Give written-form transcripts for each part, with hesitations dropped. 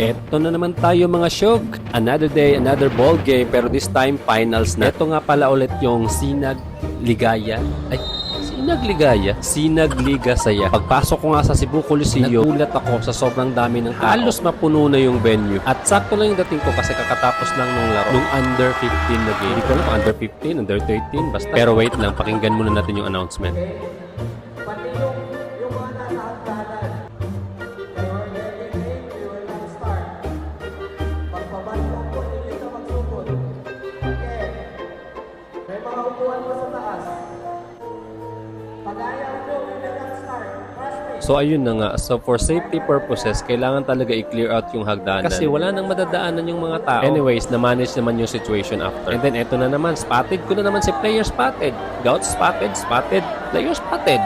Eto na naman tayo mga syog. Another day, another ball game, pero this time finals na. Eto nga pala ulit yung Sinag Ligaya. Ay, Sinag Ligaya? Sinag Liga Saya. Pagpasok ko nga sa Cebu Coliseum, nagulat ako sa sobrang dami ng tao. Halos mapuno na yung venue. At sakto lang yung dating ko kasi kakatapos lang nung laro. Nung under 15 na game. Hindi ko alam kung under 15, under 13, basta. Pero wait lang, pakinggan muna natin yung announcement. Pati yung mga nasa hagdanan. Your dedicated, we will not start. Pagpabalik po, hindi ka magsugod. Okay. May mga upuan pa sa taas. Pag-ayaw po, we will not start. Trust me. So ayun na nga, so for safety purposes, kailangan talaga i-clear out yung hagdanan. Kasi wala nang madadaanan yung mga tao. Anyways, na-manage naman yung situation after. And then eto na naman, spotted ko na naman si player spotted. Gout spotted, player spotted.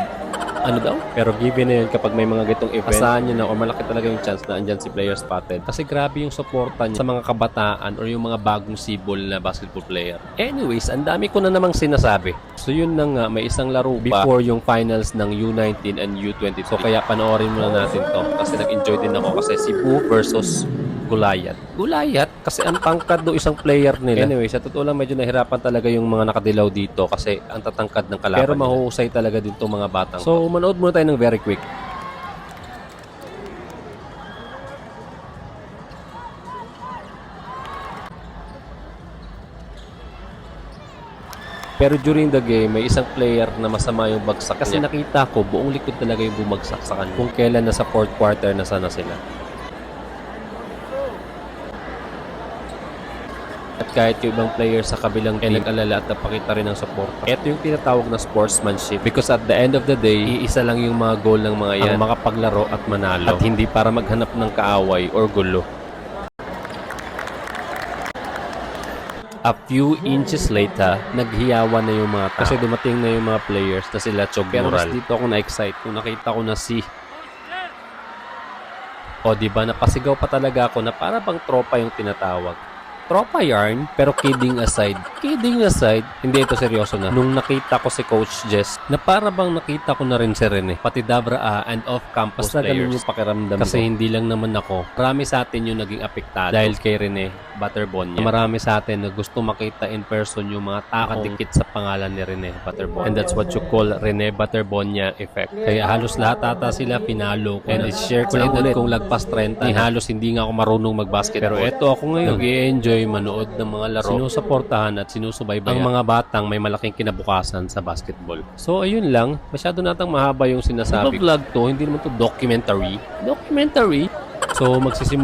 Ano daw? Pero given na yun kapag may mga gitong event, asahan nyo na o malaki talaga yung chance na andyan si player spotted. Kasi grabe yung supportan niya sa mga kabataan or yung mga bagong sibol na basketball player. Anyways, ang dami ko na namang sinasabi. So yun na nga, may isang laro pa before yung finals ng U19 and U23. So kaya panoorin muna natin to. Kasi nag-enjoy din ako kasi Cebu versus Gulayat. Gulayat? Kasi ang tangkad do isang player nila. Anyway, sa totoo lang medyo nahirapan talaga yung mga nakadilaw dito kasi ang tatangkad ng kalaban. Pero mahuhusay talaga din itong mga batang. So, manood muna tayo ng very quick. Pero during the game, may isang player na masama yung bagsak kasi niya. Nakita ko, buong likod talaga yung bumagsak sa kanya. Kung kailan nasa fourth quarter na sana sila. At kahit yung ibang player sa kabilang team nag-alala at napakita rin ng support. Ito yung tinatawag na sportsmanship because at the end of the day, iisa lang yung mga goal ng mga yan, ang makapaglaro at manalo. At hindi para maghanap ng kaaway or gulo. A few inches later, naghiyawan na yung mga tao. Kasi dumating na yung mga players na sila Chog Moral. Pero mas dito ako na-excite kung nakita ko na si... O diba, napasigaw pa talaga ako na para bang tropa yung tinatawag. Tropa yarn, pero kidding aside, hindi ito seryoso na. Nung nakita ko si Coach Jess, na para bang nakita ko na rin si Rene, pati Dabra and off-campus players. Ganun yung pakiramdam kasi ko. Hindi lang naman ako. Marami sa atin yung naging apektado dahil kay Rene Butterbonia. Marami sa atin na gusto makita in person yung mga takadikit sa pangalan ni Rene Butterbonia. And that's what you call Rene Butterbonia effect. Kaya halos lahat ata sila pinalo ko. And i-share ko lang ulit kung lagpas 30. Halos hindi nga ako marunong mag-basketball. Pero eto ako ngayon, nag-i-enjoy manood ng mga laro, sinusuportahan at sinusubaybayan ang mga batang may malaking kinabukasan sa basketball. So ayun lang, masyado natang mahaba yung sinasabi. Vlog to, hindi naman to documentary. So magsisimula